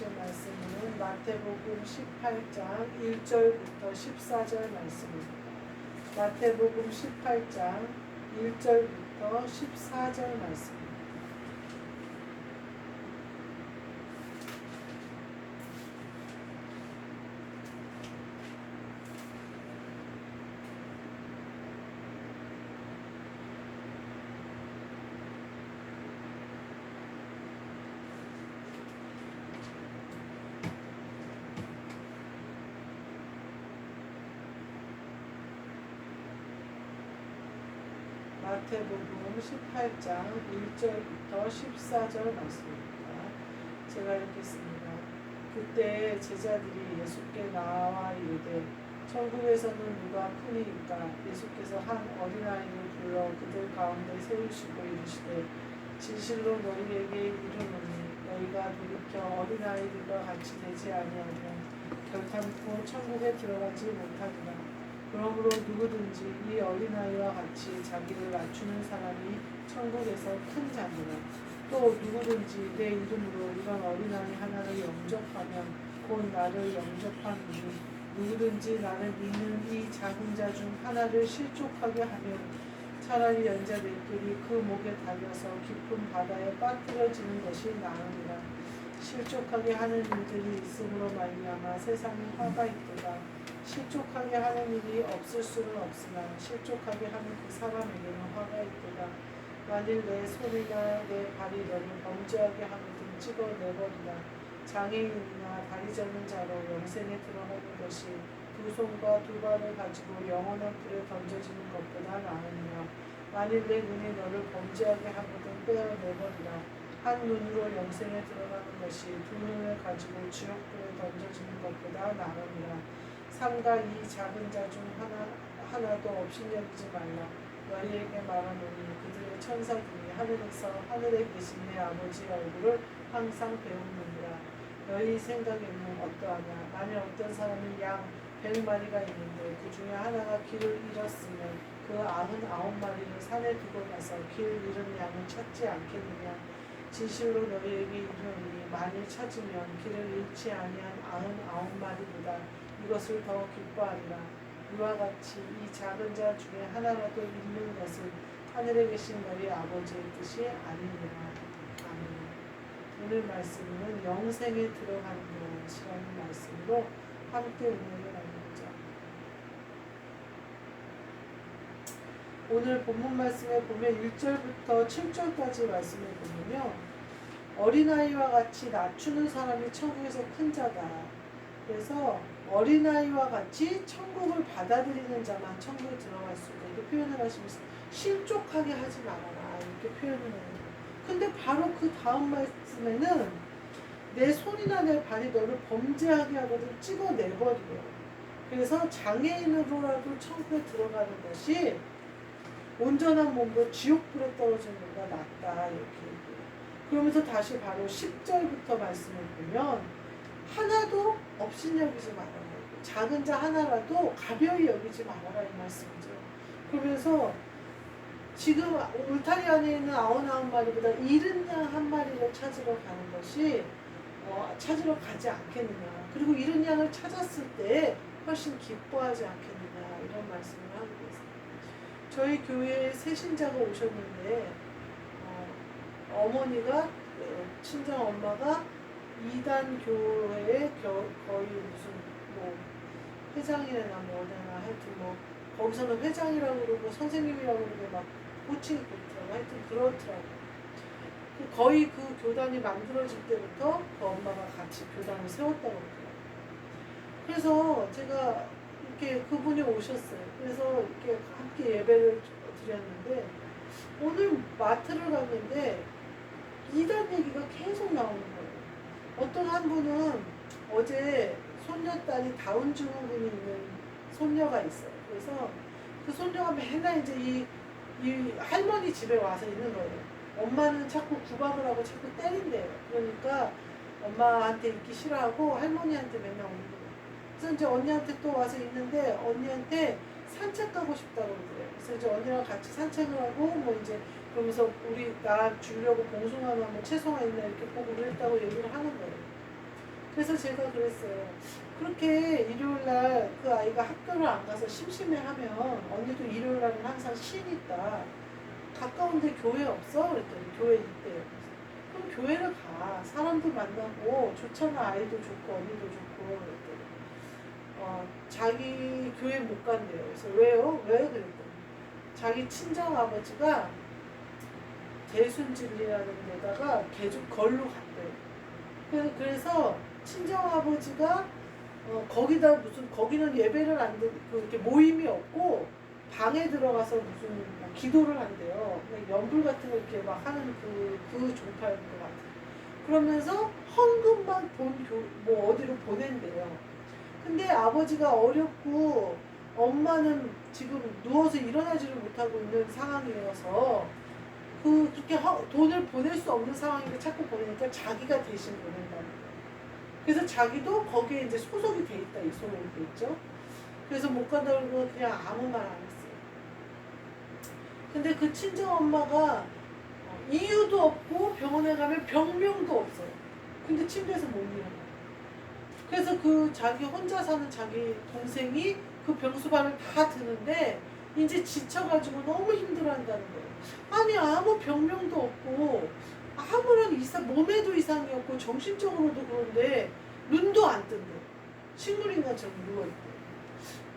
보실 말씀은 마태복음 18장 1절부터 14절 말씀입니다. 마태복음 18장 1절부터 14절 말씀입니다. 마태복음 18장 1절부터 14절 말씀입니다. 제가 읽겠습니다. 그때 제자들이 예수께 나와 이르되 천국에서는 누가 크니이까? 예수께서 한 어린아이를 불러 그들 가운데 세우시고 이르시되 진실로 너희에게 이르노니 너희가 돌이켜 어린아이들과 같이 되지 아니하면 결탄코 천국에 들어가지 못하리라. 그러므로 누구든지 이 어린아이와 같이 자기를 낮추는 사람이 천국에서 큰 자니라. 또 누구든지 내 이름으로 이런 어린아이 하나를 영접하면 곧 나를 영접하느니 누구든지 나를 믿는 이 작은 자 중 하나를 실족하게 하면 차라리 연자들끼리 그 목에 달려서 깊은 바다에 빠뜨려지는 것이 나으니라. 실족하게 하는 일들이 있음으로 말미암아 세상에 화가 있도다. 실족하게 하는 일이 없을 수는 없으나 실족하게 하는 그 사람에게는 화가 있도다. 만일 내 손이나 내 발이 너를 범죄하게 하거든 찍어내버리라. 장애인이나 다리 저는 자로 영생에 들어가는 것이 두 손과 두 발을 가지고 영원한 불에 던져지는 것보다 나으니라. 만일 내 눈이 너를 범죄하게 하거든 빼어내버리라. 한 눈으로 영생에 들어가는 것이 두 눈을 가지고 지옥불에 던져지는 것보다 나으니라. 삼가 이 작은 자 중 하나도 업신여기지 말라. 너희에게 말하노니 그들의 천사들이 하늘에서 하늘에 계신 내 아버지의 얼굴을 항상 배우느니라. 너희 생각에는 어떠하냐? 만일 어떤 사람이 양 100마리가 있는데 그 중에 하나가 길을 잃었으면 그 99마리를 산에 두고 가서 길 잃은 양을 찾지 않겠느냐? 진실로 너희에게 이르노니 만일 찾으면 길을 잃지 아니한 99마리보다 이것을 더 기뻐하리라. 이와 같이 이 작은 자 중에 하나라도 잃는 것은 하늘에 계신 너희 아버지의 뜻이 아니니라. 아멘. 오늘 말씀은 영생에 들어가는 것이라는 말씀으로 함께 은혜를 나누자. 오늘 본문 말씀에 보면 1절부터 7절까지 말씀을 보면요, 어린아이와 같이 낮추는 사람이 천국에서 큰 자다. 그래서 어린아이와 같이 천국을 받아들이는 자만 천국에 들어갈 수 있다. 이렇게 표현을 하시면서 실족하게 하지 말아라. 이렇게 표현을 해요. 근데 바로 그 다음 말씀에는 내 손이나 내 발이 너를 범죄하게 하거든 찍어내버리래요. 그래서 장애인으로라도 천국에 들어가는 것이 온전한 몸으로 지옥불에 떨어지는 것보다 낫다. 이렇게 얘기해요. 그러면서 다시 바로 10절부터 말씀을 보면 하나도 업신여기지 말아라. 작은 자 하나라도 가벼이 여기지 말아라. 이 말씀이죠. 그러면서 지금 울타리 안에 있는 99마리보다 잃은 양 한 마리를 찾으러 가는 것이 찾으러 가지 않겠느냐. 그리고 잃은 양을 찾았을 때 훨씬 기뻐하지 않겠느냐. 이런 말씀을 하고 있습니다. 저희 교회에 새 신자가 오셨는데 어머니가 친정 엄마가 2단 교회에 거의 무슨 뭐 회장이나 뭐나 하여튼 뭐 거기서는 회장이라고 그러고 선생님이라고 그러고 막 호칭이 그렇더라고. 하여튼 그렇더라고. 거의 그 교단이 만들어질 때부터 그 엄마가 같이 교단을 세웠다고 그러더라고. 그래서 제가 이렇게 그분이 오셨어요. 그래서 이렇게 함께 예배를 드렸는데 오늘 마트를 갔는데 2단 얘기가 계속 나오는 거예요. 어떤 한 분은 어제 손녀딸이 다운 증후군이 있는 손녀가 있어요. 그래서 그 손녀가 맨날 이제 이 할머니 집에 와서 있는 거예요. 엄마는 자꾸 구박을 하고 자꾸 때린대요. 그러니까 엄마한테 있기 싫어하고 할머니한테 맨날 오는 거예요. 그래서 이제 언니한테 또 와서 있는데 언니한테 산책 가고 싶다고 그러더래요. 그래서 이제 언니랑 같이 산책을 하고 뭐 이제 그러면서 우리 나 주려고 봉숭아나 뭐 채송화 있나 이렇게 보고 그랬다고 얘기를 하는 거예요. 그래서 제가 그랬어요. 그렇게 일요일날 그 아이가 학교를 안 가서 심심해하면 언니도 일요일날은 항상 쉬니까 가까운데 교회 없어? 그랬더니 교회 있대요. 그럼 교회를 가. 사람도 만나고 좋잖아. 아이도 좋고 언니도 좋고. 그랬더니 자기 교회 못 간대요. 그래서 왜요? 왜? 그랬더니 자기 친정 아버지가 대순진리라는 데다가 계속 걸로 갔대요. 그래서 친정 아버지가 거기다 무슨 거기는 예배를 안 듣, 이렇게 모임이 없고 방에 들어가서 무슨 뭐 기도를 한대요. 연불 같은 거 이렇게 막 하는 그 종파인 것 같아요. 그러면서 헌금만 뭐 어디로 보낸대요. 근데 아버지가 어렵고 엄마는 지금 누워서 일어나지를 못하고 있는 상황이어서 그렇게 돈을 보낼 수 없는 상황인데 자꾸 보내니까 자기가 대신 보낸다는 거예요. 그래서 자기도 거기에 이제 소속이 돼 있다, 이 소속이 돼 있죠. 그래서 못 간다고 그냥 아무 말 안 했어요. 근데 그 친정 엄마가 이유도 없고 병원에 가면 병명도 없어요. 근데 침대에서 못 일어나요. 그래서 그 자기 혼자 사는 자기 동생이 그 병수발을 다 드는데 이제 지쳐가지고 너무 힘들어한다는 거예요. 아니 아무 병명도 없고 아무런 몸에도 이상이 없고 정신적으로도 그런데 눈도 안 뜬대. 식물인간처럼 누워있대.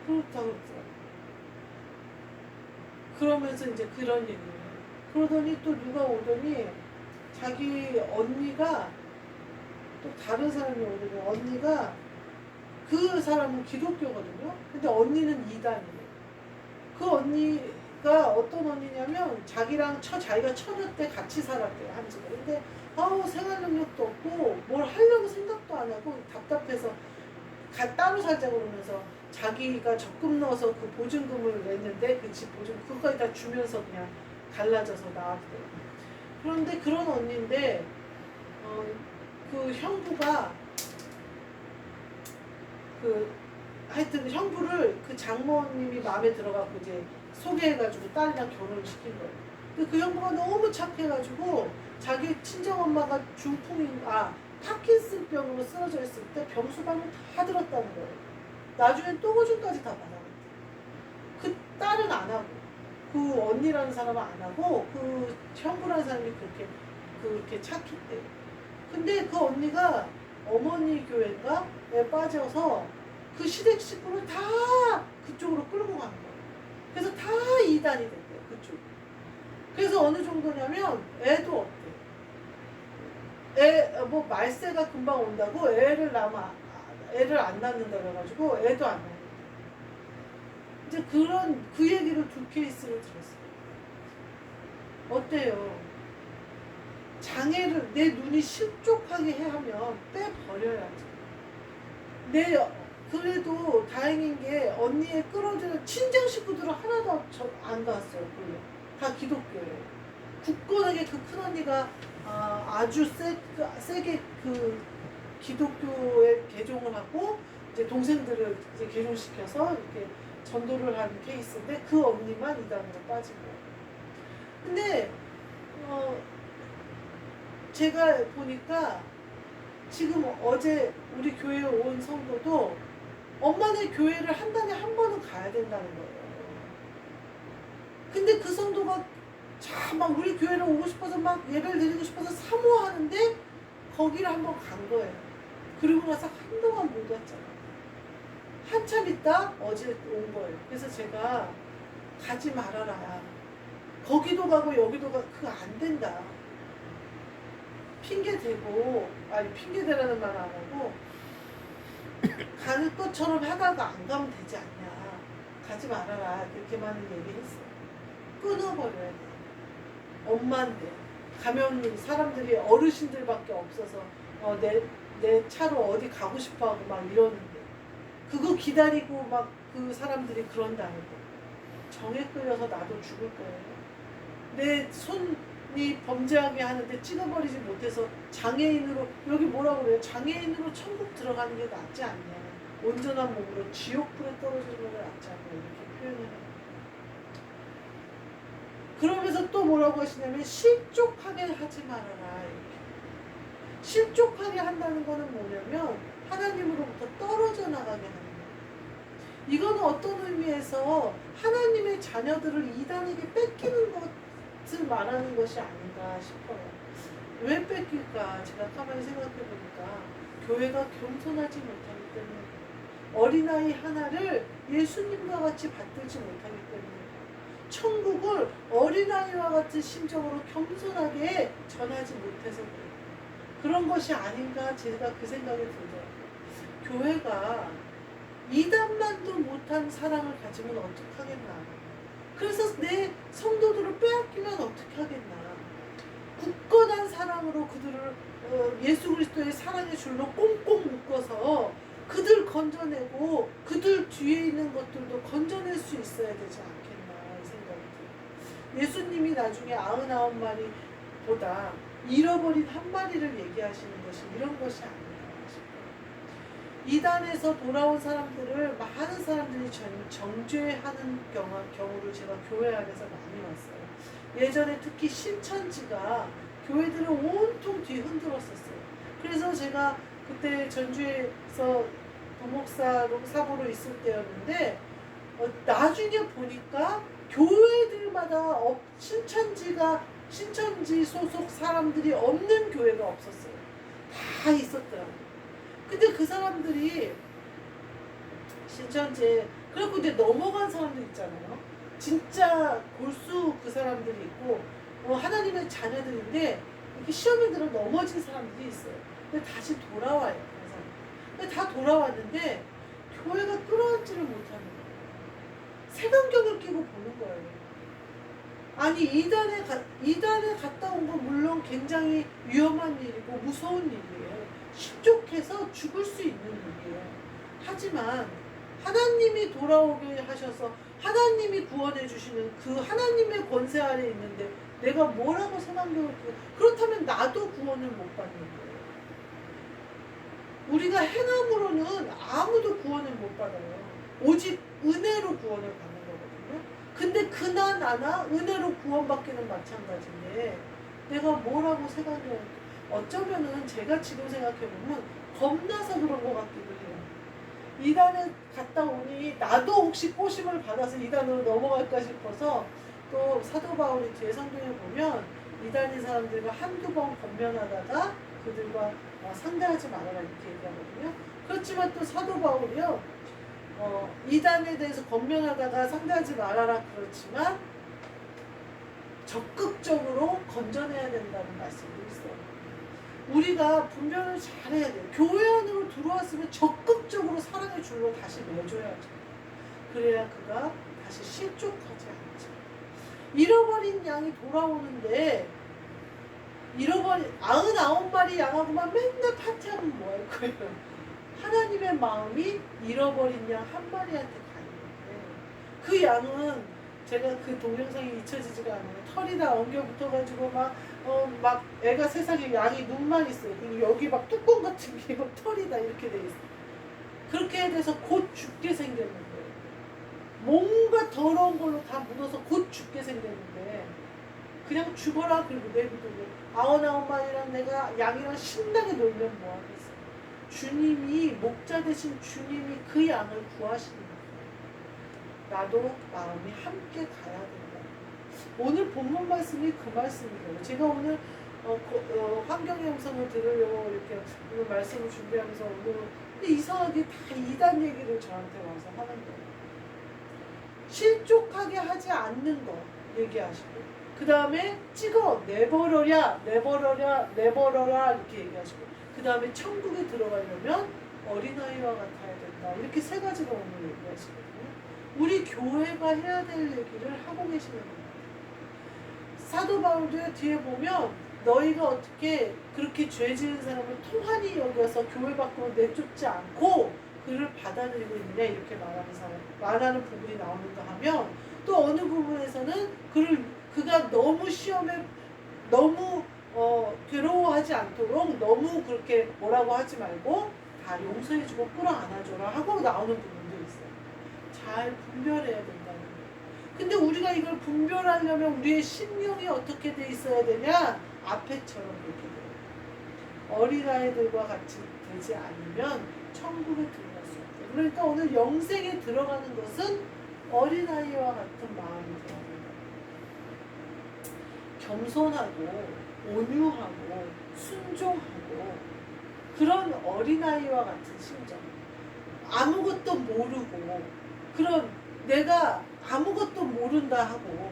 그렇다고 그러더라고요. 그러면서 이제 그런 얘기를 해요. 그러더니 또 누가 오더니 자기 언니가 또 다른 사람이 오더니 언니가 그 사람은 기독교거든요. 근데 언니는 이단이에요. 그 언니가 어떤 언니냐면 자기가 처녀 때 같이 살았대요. 한 집에. 근데 생활 능력도 없고 뭘 하려고 생각도 안 하고 답답해서 따로 살자 그러면서 자기가 적금 넣어서 그 보증금을 냈는데 그 집 보증 그거까지 다 주면서 그냥 갈라져서 나왔대요. 그런데 그런 언니인데 그 형부가 하여튼 형부를 그 장모님이 마음에 들어가고 이제 소개해가지고 딸이랑 결혼을 시킨 거예요. 근데 그 형부가 너무 착해가지고 자기 친정엄마가 파킨슨병으로 쓰러져 있을 때 병수반을 다 들었다는 거예요. 나중엔 똥오줌까지 다 받아갔대. 그 딸은 안 하고 그 언니라는 사람은 안 하고 그 형부라는 사람이 그렇게 착했대. 근데 그 언니가 어머니 교회인가에 빠져서 그 시댁 식구를 다 그쪽으로 끌고 간 거예요. 그래서 다 이단이 됐대요. 그쪽. 그래서 어느 정도냐면 애도 없대. 뭐 말세가 금방 온다고 애를 안 낳는다 그래가지고 애도 안 낳는다. 이제 그 얘기를 두 케이스를 들었어요. 어때요? 장애를 내 눈이 실족하게 하면 빼버려야죠. 그래도 다행인 게 언니의 끌어들인 친정 식구들은 하나도 안 갔어요. 다 기독교예요. 굳건하게 그 큰언니가 아주 세게 그 기독교에 개종을 하고 이제 동생들을 이제 개종시켜서 이렇게 전도를 한 케이스인데 그 언니만 이단으로 빠진 거예요. 근데 제가 보니까 지금 어제 우리 교회에 온 성도도 엄마네 교회를 한 달에 한 번은 가야 된다는 거예요. 근데 그 성도가 막 우리 교회를 오고 싶어서 막 예배를 드리고 싶어서 사모하는데 거기를 한번 간 거예요. 그리고 나서 한동안 못 왔잖아요. 한참 있다 어제 온 거예요. 그래서 제가 가지 말아라. 거기도 가고 여기도 가고 그거 안 된다. 핑계대고 핑계대라는 말 안 하고 가는 것처럼 하다가 안 가면 되지 않냐. 가지 말아라. 그렇게만 얘기했어요. 끊어버려야 돼. 엄마인데 가면 사람들이 어르신들밖에 없어서 내 차로 어디 가고 싶어하고 막 이러는데 그거 기다리고 막 그 사람들이 그런다는 거. 정에 끌려서 나도 죽을 거예요. 내 손이 범죄하게 하는데 찍어버리지 못해서 장애인으로 여기 뭐라고 그래요? 장애인으로 천국 들어가는 게 낫지 않냐. 온전한 몸으로 지옥불에 떨어지는 게 낫지 않냐. 이렇게 표현을 해요. 그러면서 또 뭐라고 하시냐면 실족하게 하지 말아라. 이렇게. 실족하게 한다는 거는 뭐냐면 하나님으로부터 떨어져 나가게 하는 거예요. 이건 어떤 의미에서 하나님의 자녀들을 이단에게 뺏기는 것을 말하는 것이 아닌가 싶어요. 왜 뺏길까? 제가 가만히 생각해 보니까 교회가 겸손하지 못하기 때문에, 어린아이 하나를 예수님과 같이 받들지 못하기 때문에, 천국을 어린아이와 같은 심정으로 겸손하게 전하지 못해서 그래요. 그런 것이 아닌가, 제가 그 생각이 들더라고요. 교회가 이단만도 못한 사랑을 가지면 어떡하겠나. 그래서 내 성도들을 빼앗기면 어떻게 하겠나. 굳건한 사랑으로 그들을 예수 그리스도의 사랑의 줄로 꽁꽁 묶어서 그들 건져내고 그들 뒤에 있는 것들도 건져낼 수 있어야 되지 않겠나, 이 생각이 들어요. 예수님이 나중에 99마리보다 잃어버린 한 마리를 얘기하시는 것이 이런 것이 아닌가 싶어요. 이단에서 돌아온 사람들을 많은 사람들이 정죄하는 경우를 제가 교회 안에서 많이 봤어요. 예전에 특히 신천지가 교회들을 온통 뒤흔들었었어요. 그래서 제가 그때 전주에서 부목사로 사고로 있을 때였는데, 나중에 보니까 교회들마다 신천지 소속 사람들이 없는 교회가 없었어요. 다 있었더라고요. 근데 그 사람들이 신천지에, 그리고 근데 넘어간 사람들 있잖아요. 진짜 골수 그 사람들이 있고, 하나님의 자녀들인데 이렇게 시험에 들어 넘어진 사람들이 있어요. 근데 다시 돌아와요. 그래서 근데 다 돌아왔는데 교회가 끌어안지를 못하는 거예요. 색안경을 끼고 보는 거예요. 아니, 이단에 갔다 온 건 물론 굉장히 위험한 일이고 무서운 일이에요. 실족해서 죽을 수 있는 일이에요. 하지만 하나님이 돌아오게 하셔서 하나님이 구원해 주시는 그 하나님의 권세 아래 있는데 내가 뭐라고 색안경을 끼고, 그렇다면 나도 구원을 못 받는 거예요. 우리가 행함으로는 아무도 구원을 못 받아요. 오직 은혜로 구원을 받는 거거든요. 근데 그나 나나 은혜로 구원받기는 마찬가지인데 내가 뭐라고 색안경을, 어쩌면은 제가 지금 생각해보면 겁나서 그런 것 같기도 해요. 이단에 갔다 오니 나도 혹시 꼬심을 받아서 이단으로 넘어갈까 싶어서, 또 사도 바울이 뒤에 성경에 보면 이단인 사람들과 한두 번 권면하다가 그들과 상대하지 말아라 이렇게 얘기하거든요. 그렇지만 또 사도 바울이요, 이단에 대해서 권면하다가 상대하지 말아라 그렇지만 적극적으로 건져내야 된다는 말씀도 있어요. 우리가 분별을 잘해야 돼요. 교회 안으로 들어왔으면 적극적으로 사랑의 줄로 다시 매줘야죠. 그래야 그가 다시 실족하지 않죠. 잃어버린 양이 돌아오는데, 99마리 양하고만 맨날 파티하면 뭐 할 거예요? 하나님의 마음이 잃어버린 양 한 마리한테 가는 건데, 그 양은, 제가 그 동영상이 잊혀지지가 않아요. 털이 다 엉겨 붙어가지고 막 애가 세상에 양이 눈만 있어요. 그리고 여기 막 뚜껑 같은 게 막 털이 다 이렇게 돼 있어요. 그렇게 돼서 곧 죽게 생겼는 거예요. 뭔가 더러운 걸로 다 묻어서 곧 죽게 생겼는데 그냥 죽어라 그리고 내비두고 99마리랑 내가 양이랑 신나게 놀면 뭐하겠어요. 주님이, 목자 되신 주님이 그 양을 구하시는 거예요. 나도 마음이 함께 가야 된다. 오늘 본문 말씀이 그 말씀이에요. 제가 오늘 환경의 음성을 들으려고 이렇게 오늘 말씀을 준비하면서 오늘, 근데 이상하게 다 이단 얘기를 저한테 와서 하는 거예요. 실족하게 하지 않는 거 얘기하시고, 그 다음에 찍어 내버려라 이렇게 얘기하시고, 그 다음에 천국에 들어가려면 어린아이와 같아야 된다. 이렇게 세 가지가 오늘 얘기하시거든요. 우리 교회가 해야 될 얘기를 하고 계시는 거예요. 사도 바울도 뒤에 보면 너희가 어떻게 그렇게 죄 지은 사람을 통한이 여겨서 교회 밖으로 내쫓지 않고 그를 받아들이고 있느냐 이렇게 말하는 부분이 나오는가 하면, 또 어느 부분에서는 그가 너무 시험에 너무 괴로워하지 않도록 너무 그렇게 뭐라고 하지 말고 다 용서해주고 끌어안아줘라 하고 나오는 부분도 있어요. 잘 분별해야 된다는 거예요. 근데 우리가 이걸 분별하려면 우리의 심령이 어떻게 돼 있어야 되냐? 앞에처럼 이렇게 돼요. 어린아이들과 같이 되지 않으면 천국에 들어갈 수 없다. 그러니까 오늘 영생에 들어가는 것은 어린아이와 같은 마음이 되어야 된다. 겸손하고 온유하고 순종하고 그런 어린아이와 같은 심정, 아무것도 모르고 그런 내가 아무것도 모른다 하고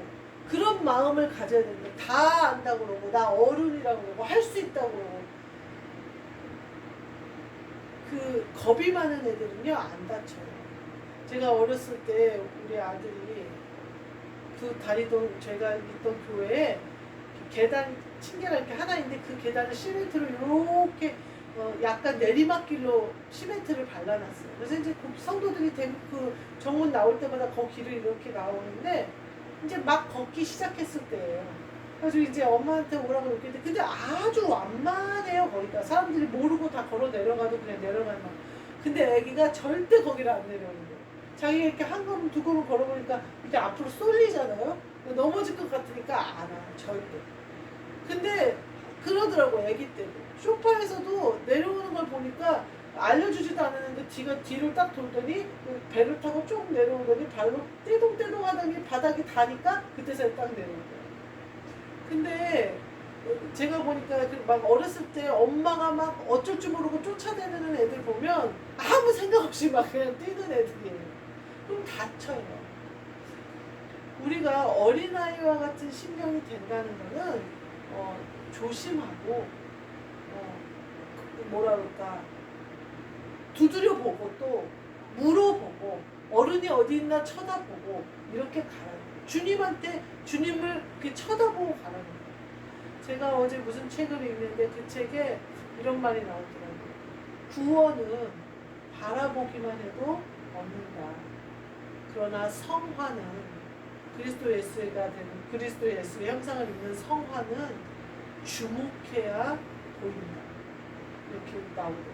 그런 마음을 가져야 된다. 다 안다고 그러고 나 어른이라고 그러고 할 수 있다고 그러고 그 겁이 많은 애들은요 안 다쳐요. 제가 어렸을 때 우리 아들이 그 다니던 제가 있던 교회에 계단 층계가 이렇게 하나 있는데 그 계단을 시멘트로 이렇게 약간 내리막길로 시멘트를 발라놨어요. 그래서 이제 성도들이 그 정문 나올 때마다 그 길을 이렇게 나오는데 이제 막 걷기 시작했을 때예요. 그래서 이제 엄마한테 오라고 얘기했는데 근데 아주 완만해요. 거기가 사람들이 모르고 다 걸어 내려가도 그냥 내려가는 거. 근데 애기가 절대 거기를 안 내려오는 거예요. 자기가 이렇게 한 걸음 두 걸음 걸어보니까 이게 앞으로 쏠리잖아요. 넘어질 것 같으니까 안 와요. 절대. 근데 그러더라고. 애기 때도 소파에서도 내려오는 걸 보니까 알려주지도 않았는데 뒤를 딱 돌더니 배를 타고 쭉 내려오더니 발로 떼동떼동 하더니 바닥이 닿으니까 그때서야 딱 내려오는 거예요. 근데 제가 보니까 막 어렸을 때 엄마가 막 어쩔 줄 모르고 쫓아다니는 애들 보면 아무 생각 없이 막 그냥 뛰는 애들이에요. 그럼 다쳐요. 우리가 어린아이와 같은 심령이 된다는 거는 조심하고 뭐라 그럴까 두드려보고 또 물어보고 어른이 어디 있나 쳐다보고 이렇게 가라는 거예요. 주님한테 주님을 이렇게 쳐다보고 가라는 거예요. 제가 어제 무슨 책을 읽는데 그 책에 이런 말이 나오더라고요. 구원은 바라보기만 해도 얻는다. 그러나 성화는 그리스도 예수가 되는 그리스도 예수의 형상을 입는 성화는 주목해야 보인다. 이렇게 나오더라고요.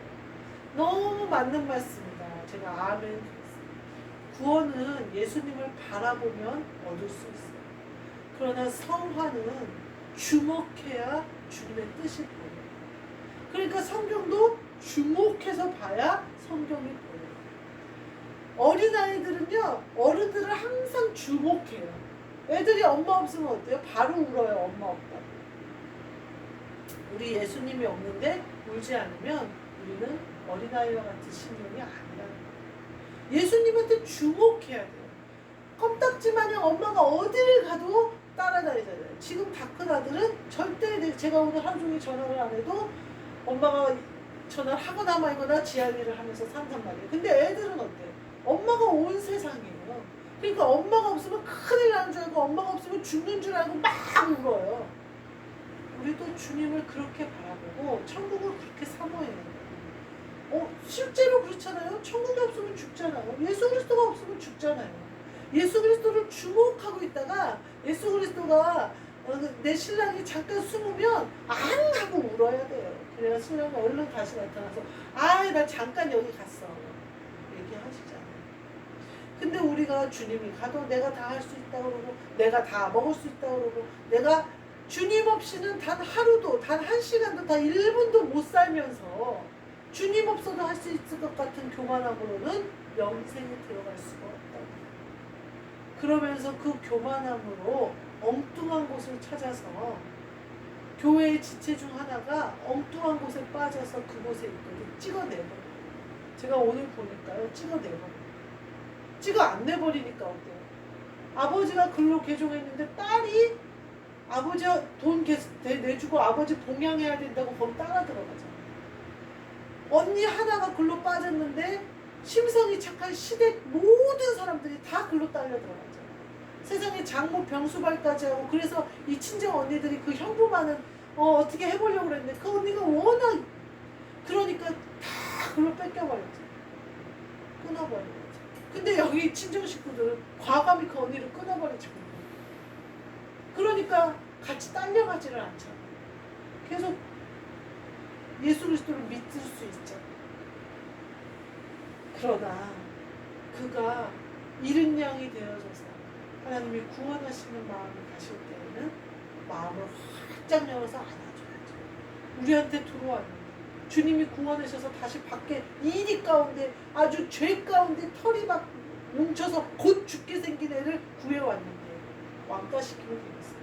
너무 맞는 말씀이다. 제가 아멘 그랬어요. 구원은 예수님을 바라보면 얻을 수 있어요. 그러나 성화는 주목해야 주님의 뜻이 보여요. 그러니까 성경도 주목해서 봐야 성경이 보여요. 어린아이들은요 어른들을 항상 주목해요. 애들이 엄마 없으면 어때요? 바로 울어요. 엄마 없다고. 우리 예수님이 없는데 울지 않으면 우리는 어린아이와 같은 심령이 아니라는 거예요. 예수님한테 주목해야 돼요. 껌딱지마냥 엄마가 어디를 가도 따라다니잖아요. 지금 다 큰 아들은 절대 제가 오늘 하루 종일 전화를 안 해도 엄마가 전화를 하거나 말거나 지하일을 하면서 산단 말이에요. 근데 애들은 어때요? 엄마가 온 세상이에요. 그러니까 엄마가 없으면 큰일 나는 줄 알고 엄마가 없으면 죽는 줄 알고 막 울어요. 우리도 주님을 그렇게 바라보고 천국을 그렇게 사모해야 돼요. 실제로 그렇잖아요. 천국이 없으면 죽잖아요. 예수 그리스도가 없으면 죽잖아요. 예수 그리스도를 주목하고 있다가 예수 그리스도가 내 신랑이 잠깐 숨으면 앙 하고 울어야 돼요. 그래야 신랑이 얼른 다시 나타나서 나 잠깐 여기 갔어 얘기하시잖아요. 근데 우리가 주님이 가도 내가 다 할 수 있다고 그러고 내가 다 먹을 수 있다고 그러고 내가 주님 없이는 단 하루도 단 한 시간도 단 1분도 못 살면서 주님 없어도 할 수 있을 것 같은 교만함으로는 영생에 들어갈 수가 없다. 그러면서 그 교만함으로 엉뚱한 곳을 찾아서 교회의 지체 중 하나가 엉뚱한 곳에 빠져서 그곳에 있거든. 찍어내버려요. 제가 오늘 보니까요. 찍어내버려요. 찍어 안 내버리니까 어때요? 아버지가 근로 개종했는데 딸이 아버지가 돈 내주고 아버지 봉양해야 된다고 거기 따라 들어가잖아요. 언니 하나가 글로 빠졌는데 심성이 착한 시댁 모든 사람들이 다 글로 딸려 들어가잖아요. 세상에 장모 병수발까지 하고 그래서 이 친정 언니들이 그 형부만은 어떻게 해보려고 그랬는데 그 언니가 워낙 그러니까 다 글로 뺏겨버렸죠. 끊어버렸죠. 근데 여기 친정 식구들은 과감히 그 언니를 끊어버리죠. 그러니까 같이 딸려가지를 않잖아요. 계속 예수 그리스도를 믿을 수 있잖아요. 그러나 그가 잃은 양이 되어져서 하나님이 구원하시는 마음이 가실 때에는 마음을 활짝 열어서 안아줘야죠. 우리한테 들어왔는데 주님이 구원하셔서 다시 밖에 이리 가운데 아주 죄 가운데 털이 막 뭉쳐서 곧 죽게 생긴 애를 구해왔는데 왕따시키면 되겠어요.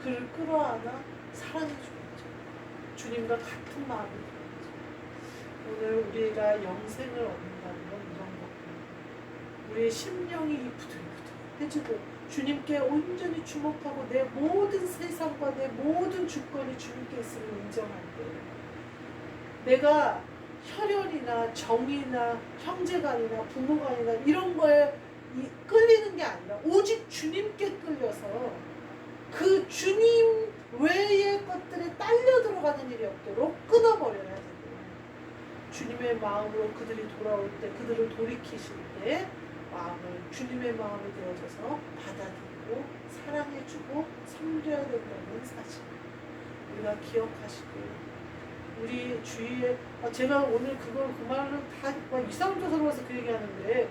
그를 끌어안아 사랑해주겠죠. 주님과 같은 마음이 되겠죠. 오늘 우리가 영생을 얻는다는 건 이런 겁니다. 우리의 심령이 부들부들해지고 주님께 온전히 주목하고 내 모든 세상과 내 모든 주권이 주님께 있음을 인정할 때 내가 혈연이나 정이나 형제간이나 부모간이나 이런 거에 끌리는 게 아니라 오직 주님께 끌려서 그 주님 외의 것들에 딸려 들어가는 일이 없도록 끊어버려야 되고 주님의 마음으로 그들이 돌아올 때 그들을 돌이키실 때 마음을 주님의 마음이 되어져서 받아들이고 사랑해주고 섬겨야 된다는 사실 우리가 기억하시고 우리 주위에 제가 오늘 그 말을 다 이상조사로 와서 그 얘기하는데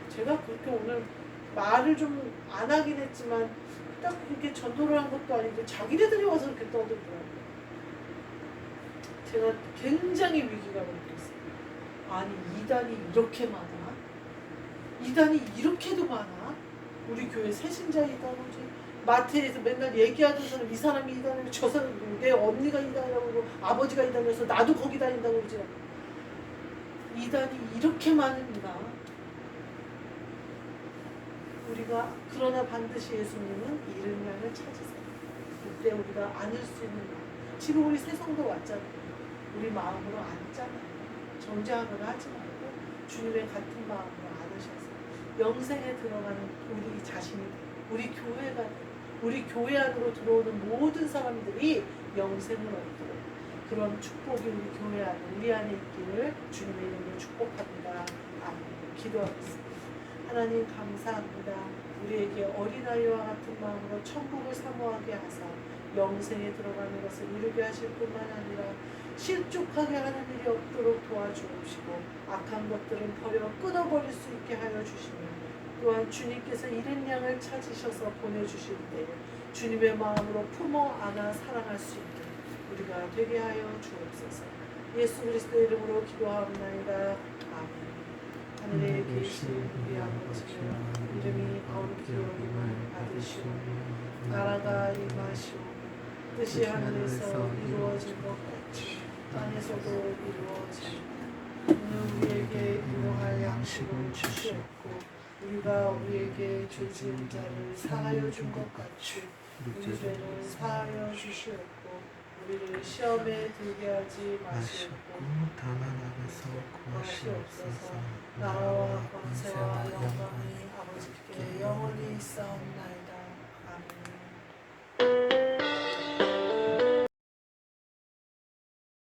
제가 그렇게 오늘 말을 좀 안 하긴 했지만 딱 그렇게 전도를 한 것도 아닌데 자기네들이 와서 그렇게 떠들더라고요. 제가 굉장히 위기감을 느꼈어요. 아니 이단이 이렇게 많아? 이단이 이렇게도 많아? 우리 교회 새신자 이단이지 마트에서 맨날 얘기하던 사람 이 사람이 이단이고 저 사람이 내 언니가 이단이라고 그러고 아버지가 이단이라서 나도 거기 다닌다고 그러지 이단이 이렇게 많은가? 우리가 그러나 반드시 예수님은 잃은 양을 찾으세요. 그때 우리가 안을 수 있는 마음 지금 우리 새 성도 왔잖아요. 우리 마음으로 안잖아요. 정죄하거나 하지 말고 주님의 같은 마음으로 안으셔서 영생에 들어가는 우리 자신이 되고 우리 교회가 되고 우리 교회 안으로 들어오는 모든 사람들이 영생을 얻도록 그런 축복이 우리 교회 안에 우리 안에 있기를 주님의 이름으로 축복합니다. 아멘. 기도하겠습니다. 하나님 감사합니다. 우리에게 어린아이와 같은 마음으로 천국을 사모하게 하사 영생에 들어가는 것을 이루게 하실 뿐만 아니라 실족하게 하는 일이 없도록 도와주옵시고 악한 것들은 버려 끊어버릴 수 있게 하여 주시며 또한 주님께서 잃은 양을 찾으셔서 보내주실 때 주님의 마음으로 품어 안아 사랑할 수 있게 우리가 되게 하여 주옵소서. 예수 그리스도의 이름으로 기도하옵나이다. 아멘. 하늘에 계신 우리 아버지여 이름이 거룩히 여김을 받으시오며 나라가 임하시오며 뜻이 하늘에서 이루어진 것 같이 땅에서도 이루어지리이다. 오늘 우리에게 일용할 양식을 주시옵고 우리가 우리에게 죄 지은 자를 사하여 준 것 같이 우리 죄를 사하여 주시옵고 우리를 시험에 들게 하지 마시옵고 다만 앞에서 구하시옵소서. 나라와